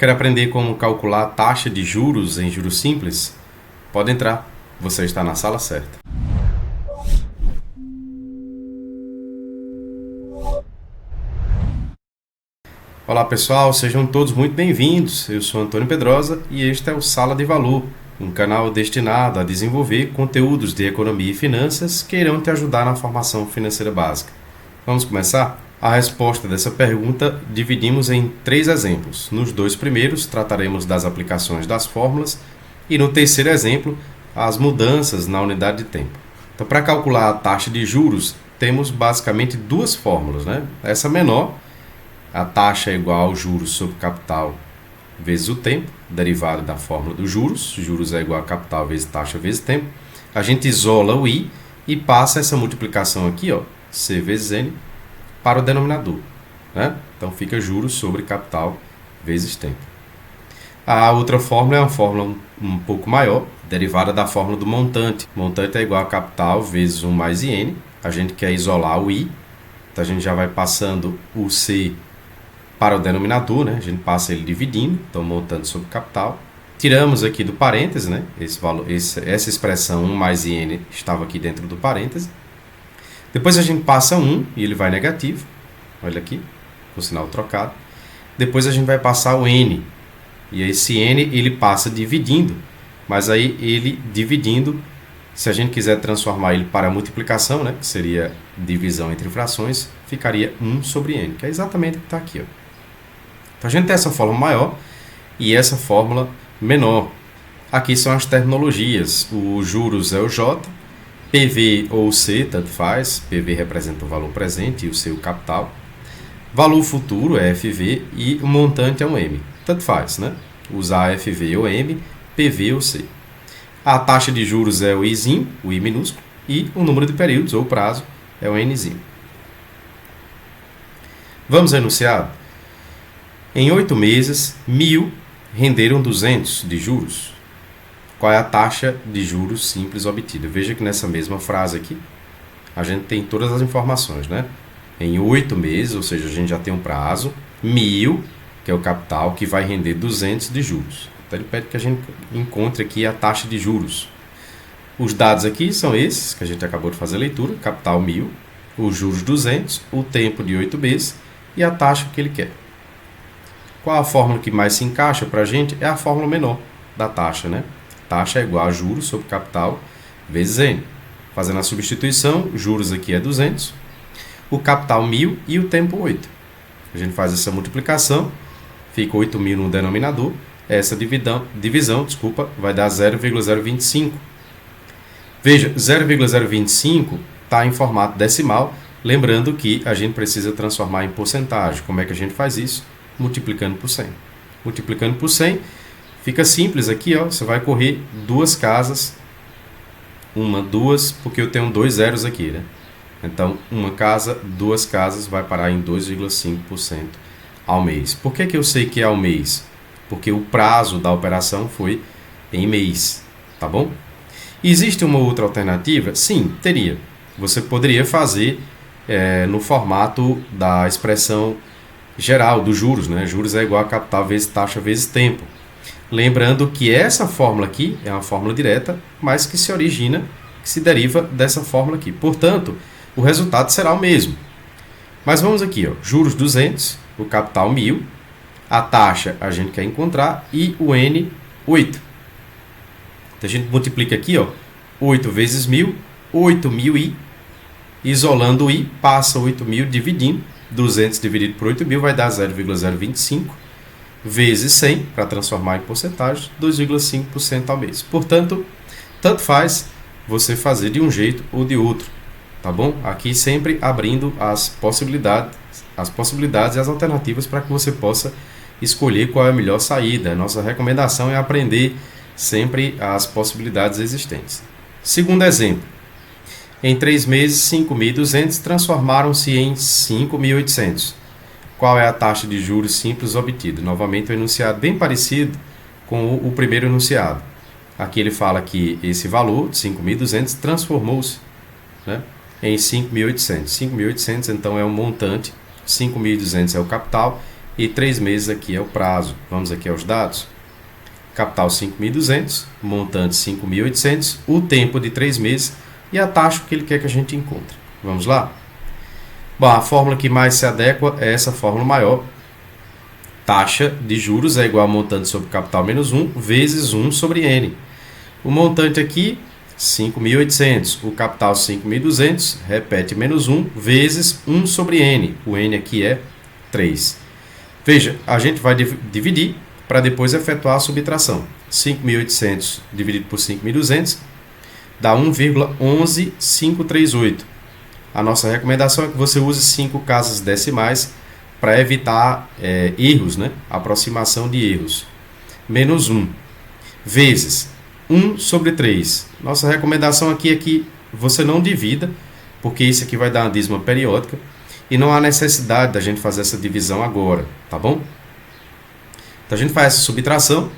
Quer aprender como calcular a taxa de juros em juros simples? Pode entrar, você está na sala certa. Olá pessoal, sejam todos muito bem-vindos. Eu sou Antônio Pedrosa e este é o Sala de Valor, um canal destinado a desenvolver conteúdos de economia e finanças que irão te ajudar na formação financeira básica. Vamos começar? A resposta dessa pergunta dividimos em 3 exemplos. Nos 2 primeiros, trataremos das aplicações das fórmulas e no terceiro exemplo, as mudanças na unidade de tempo. Então, para calcular a taxa de juros, temos basicamente 2 fórmulas, né? Essa menor, a taxa é igual ao juros sobre capital vezes o tempo, derivada da fórmula dos juros. Juros é igual a capital vezes taxa vezes tempo. A gente isola o I e passa essa multiplicação aqui, ó, C vezes N, para o denominador, né? Então fica juros sobre capital vezes tempo. A outra fórmula é uma fórmula um pouco maior, derivada da fórmula do montante. Montante é igual a capital vezes 1 mais IN. A gente quer isolar o I, então a gente já vai passando o C para o denominador, né? A gente passa ele dividindo, então montante sobre capital. Tiramos aqui do parêntese, né? Essa expressão 1 mais IN estava aqui dentro do parêntese. Depois a gente passa 1 e ele vai negativo. Olha aqui, com o sinal trocado. Depois a gente vai passar o N. E esse N ele passa dividindo. Mas aí ele dividindo, se a gente quiser transformar ele para multiplicação, né, que seria divisão entre frações, ficaria 1 sobre N, que é exatamente o que está aqui. Ó. Então a gente tem essa fórmula maior e essa fórmula menor. Aqui são as terminologias. O juros é o J. PV ou C, tanto faz, PV representa o valor presente e o C o capital. Valor futuro é FV e o montante é um M, tanto faz, né? Usar FV ou M, PV ou C. A taxa de juros é o Izinho, o I minúsculo, e o número de períodos ou prazo é o Nzinho. Vamos ao enunciado? Em 8 meses, 1.000 renderam 200 de juros. Qual é a taxa de juros simples obtida? Veja que nessa mesma frase aqui, a gente tem todas as informações, né? Em 8 meses, ou seja, a gente já tem um prazo, 1.000, que é o capital, que vai render 200 de juros. Então ele pede que a gente encontre aqui a taxa de juros. Os dados aqui são esses, que a gente acabou de fazer a leitura, capital 1.000, os juros 200, o tempo de 8 meses e a taxa que ele quer. Qual a fórmula que mais se encaixa para a gente? É a fórmula menor da taxa, né? Taxa é igual a juros sobre capital vezes N. Fazendo a substituição, juros aqui é 200, o capital 1.000 e o tempo 8. A gente faz essa multiplicação, fica 8.000 no denominador, essa divisão vai dar 0,025. Veja, 0,025 está em formato decimal, lembrando que a gente precisa transformar em porcentagem. Como é que a gente faz isso? Multiplicando por 100. Multiplicando por 100, fica simples aqui, ó, você vai correr 2 casas, 1, 2, porque eu tenho 2 zeros aqui, né? Então, 1 casa, 2 casas vai parar em 2,5% ao mês. Por que eu sei que é ao mês? Porque o prazo da operação foi em mês, tá bom? Existe uma outra alternativa? Sim, teria. Você poderia fazer no formato da expressão geral dos juros, né? Juros é igual a capital vezes taxa vezes tempo. Lembrando que essa fórmula aqui é uma fórmula direta, mas que se deriva dessa fórmula aqui. Portanto, o resultado será o mesmo. Mas vamos aqui, ó, juros 200, o capital 1.000, a taxa a gente quer encontrar e o N 8. Então a gente multiplica aqui, ó, 8 vezes 1.000, 8.000i, isolando o i, passa 8.000 dividindo, 200 dividido por 8.000 vai dar 0,025 vezes 100, para transformar em porcentagem, 2,5% ao mês. Portanto, tanto faz você fazer de um jeito ou de outro, tá bom? Aqui sempre abrindo as possibilidades e as alternativas para que você possa escolher qual é a melhor saída. Nossa recomendação é aprender sempre as possibilidades existentes. Segundo exemplo, em 3 meses, 5.200 transformaram-se em 5.800. Qual é a taxa de juros simples obtida? Novamente, um enunciado bem parecido com o primeiro enunciado. Aqui ele fala que esse valor de 5.200 transformou-se, né, em 5.800. 5.800, então, é um montante, 5.200 é o capital e 3 meses aqui é o prazo. Vamos aqui aos dados. Capital 5.200, montante 5.800, o tempo de 3 meses e a taxa que ele quer que a gente encontre. Vamos lá? Bom, a fórmula que mais se adequa é essa fórmula maior. Taxa de juros é igual a montante sobre capital menos 1 vezes 1 sobre N. O montante aqui, 5.800. O capital, 5.200. Repete, menos 1 vezes 1 sobre N. O N aqui é 3. Veja, a gente vai dividir para depois efetuar a subtração. 5.800 dividido por 5.200 dá 1,11538. A nossa recomendação é que você use 5 casas decimais para evitar erros, né? Aproximação de erros. Menos 1 vezes 1 sobre 3. Nossa recomendação aqui é que você não divida, porque isso aqui vai dar uma dízima periódica e não há necessidade da gente fazer essa divisão agora, tá bom? Então a gente faz essa subtração,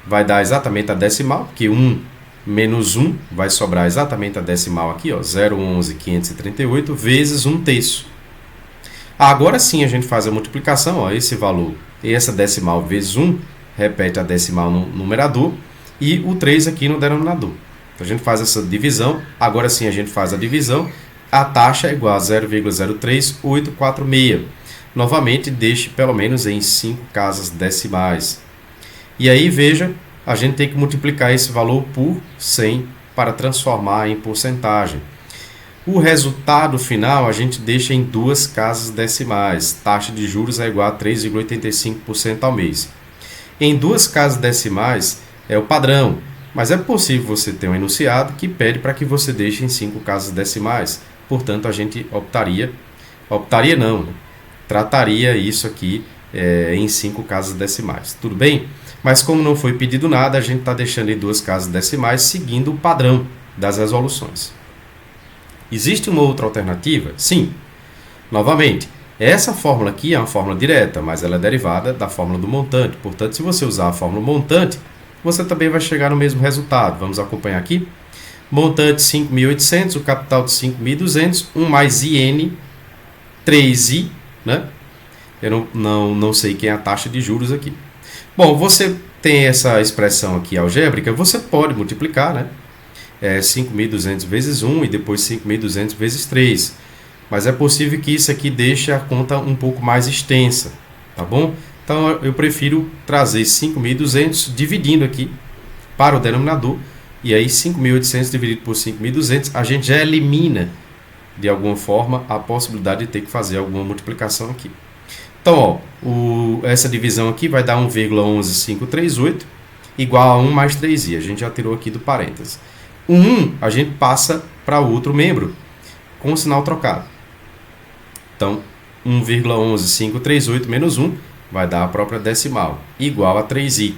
vai dar exatamente a decimal, que 1 menos 1 vai sobrar exatamente a decimal aqui, ó, 0,11,538 vezes 1/3. Agora sim a gente faz a multiplicação, ó, esse valor e essa decimal vezes 1, repete a decimal no numerador e o 3 aqui no denominador. Então a gente faz essa divisão, agora sim a gente faz a divisão, a taxa é igual a 0,03846. Novamente, deixe pelo menos em 5 casas decimais. E aí, veja, a gente tem que multiplicar esse valor por 100 para transformar em porcentagem. O resultado final a gente deixa em 2 casas decimais. Taxa de juros é igual a 3,85% ao mês. Em 2 casas decimais é o padrão, mas é possível você ter um enunciado que pede para que você deixe em 5 casas decimais. Portanto, a gente trataria isso aqui em 5 casas decimais. Tudo bem? Mas como não foi pedido nada, a gente está deixando em 2 casas decimais, seguindo o padrão das resoluções. Existe uma outra alternativa? Sim. Novamente, essa fórmula aqui é uma fórmula direta, mas ela é derivada da fórmula do montante. Portanto, se você usar a fórmula montante, você também vai chegar no mesmo resultado. Vamos acompanhar aqui. Montante 5.800, o capital de 5.200, 1 mais IN, 3I, né? Eu não sei quem é a taxa de juros aqui. Bom, você tem essa expressão aqui algébrica, você pode multiplicar, né? 5.200 vezes 1 e depois 5.200 vezes 3. Mas é possível que isso aqui deixe a conta um pouco mais extensa, tá bom? Então eu prefiro trazer 5.200 dividindo aqui para o denominador. E aí 5.800 dividido por 5.200, a gente já elimina de alguma forma a possibilidade de ter que fazer alguma multiplicação aqui. Então, ó, essa divisão aqui vai dar 1,11538 igual a 1 mais 3i. A gente já tirou aqui do parênteses. O 1 a gente passa para o outro membro com o sinal trocado. Então, 1,11538 menos 1 vai dar a própria decimal, igual a 3i.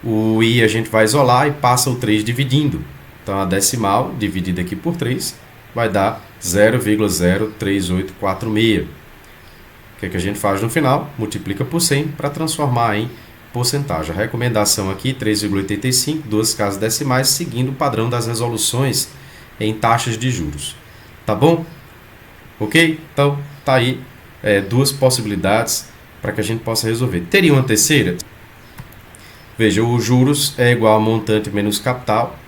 O i a gente vai isolar e passa o 3 dividindo. Então, a decimal dividida aqui por 3 vai dar 0,03846. O que é que a gente faz no final? Multiplica por 100 para transformar em porcentagem. A recomendação aqui, 3,85, 2 casas decimais, seguindo o padrão das resoluções em taxas de juros. Tá bom? Ok? Então, tá aí 2 possibilidades para que a gente possa resolver. Teria uma terceira? Veja, os juros é igual a montante menos capital.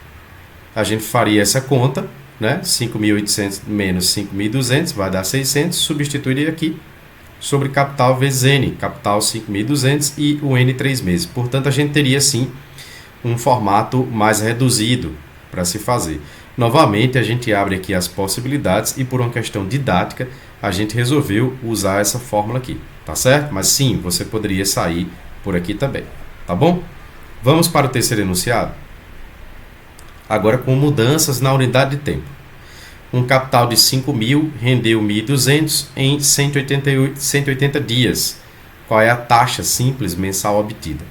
A gente faria essa conta, né? 5.800 menos 5.200 vai dar 600. Substituiria aqui sobre capital vezes N. Capital 5.200 e o N 3 meses. Portanto, a gente teria sim um formato mais reduzido para se fazer. Novamente, a gente abre aqui as possibilidades e por uma questão didática, a gente resolveu usar essa fórmula aqui, tá certo? Mas sim, você poderia sair por aqui também, tá bom? Vamos para o terceiro enunciado? Agora com mudanças na unidade de tempo. Um capital de 5.000 rendeu 1.200 em 180 dias. Qual é a taxa simples mensal obtida?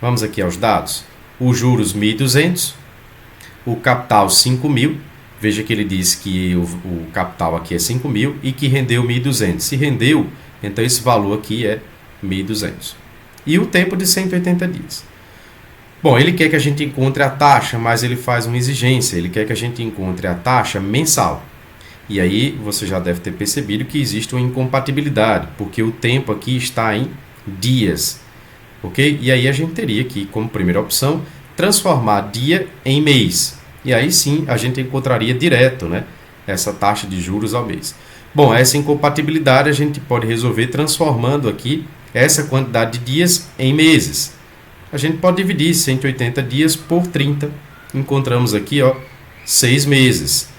Vamos aqui aos dados. Os juros 1.200, o capital 5.000. Veja que ele diz que o capital aqui é 5.000 e que rendeu 1.200. Se rendeu, então esse valor aqui é 1.200. E o tempo de 180 dias. Bom, ele quer que a gente encontre a taxa, mas ele faz uma exigência. Ele quer que a gente encontre a taxa mensal. E aí você já deve ter percebido que existe uma incompatibilidade, porque o tempo aqui está em dias, ok? E aí a gente teria aqui como primeira opção transformar dia em mês. E aí sim a gente encontraria direto, né, essa taxa de juros ao mês. Bom, essa incompatibilidade a gente pode resolver transformando aqui essa quantidade de dias em meses. A gente pode dividir 180 dias por 30. Encontramos aqui, ó, 6 meses.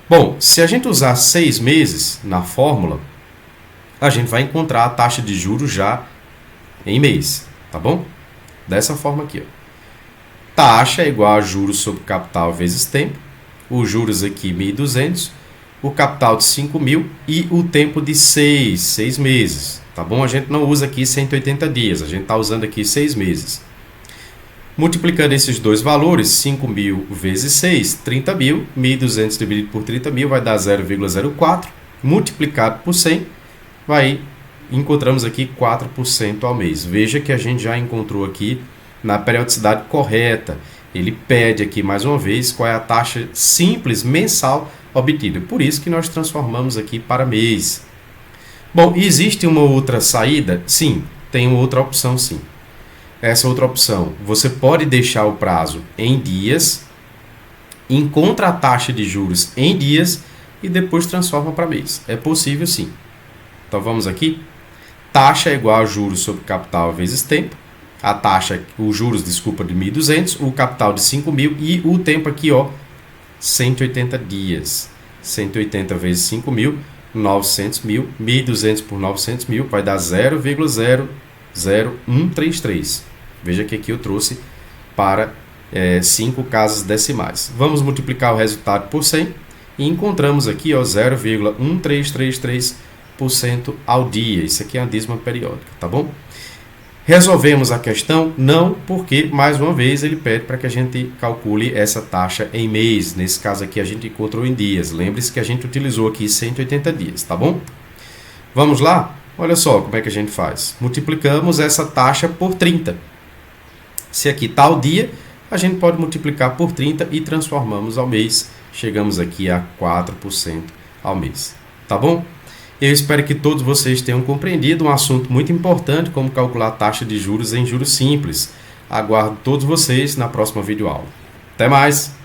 Bom, se a gente usar 6 meses na fórmula, a gente vai encontrar a taxa de juros já em mês, tá bom? Dessa forma aqui, ó. Taxa é igual a juros sobre capital vezes tempo. Os juros aqui 1.200, o capital de 5.000 e o tempo de 6 meses, tá bom? A gente não usa aqui 180 dias, a gente está usando aqui 6 meses. Multiplicando esses dois valores, 5.000 vezes 6, 30.000, 1.200 dividido por 30.000 vai dar 0,04, multiplicado por 100, encontramos aqui 4% ao mês. Veja que a gente já encontrou aqui na periodicidade correta. Ele pede aqui mais uma vez qual é a taxa simples mensal obtida. Por isso que nós transformamos aqui para mês. Bom, existe uma outra saída? Sim, tem uma outra opção sim. Essa outra opção, você pode deixar o prazo em dias, encontra a taxa de juros em dias e depois transforma para mês. É possível sim. Então vamos aqui. Taxa é igual a juros sobre capital vezes tempo. A taxa, os juros, desculpa, de 1.200, o capital de 5.000 e o tempo aqui, ó, 180 dias. 180 vezes 5.000, 900.000, 1.200 por 900.000 vai dar 0,00133. Veja que aqui eu trouxe para 5 casas decimais. Vamos multiplicar o resultado por 100 e encontramos aqui 0,1333% ao dia. Isso aqui é a dízima periódica, tá bom? Resolvemos a questão? Não, porque, mais uma vez, ele pede para que a gente calcule essa taxa em mês. Nesse caso aqui, a gente encontrou em dias. Lembre-se que a gente utilizou aqui 180 dias, tá bom? Vamos lá? Olha só como é que a gente faz. Multiplicamos essa taxa por 30. Se aqui está o dia, a gente pode multiplicar por 30 e transformamos ao mês. Chegamos aqui a 4% ao mês, tá bom? Eu espero que todos vocês tenham compreendido um assunto muito importante, como calcular a taxa de juros em juros simples. Aguardo todos vocês na próxima videoaula. Até mais!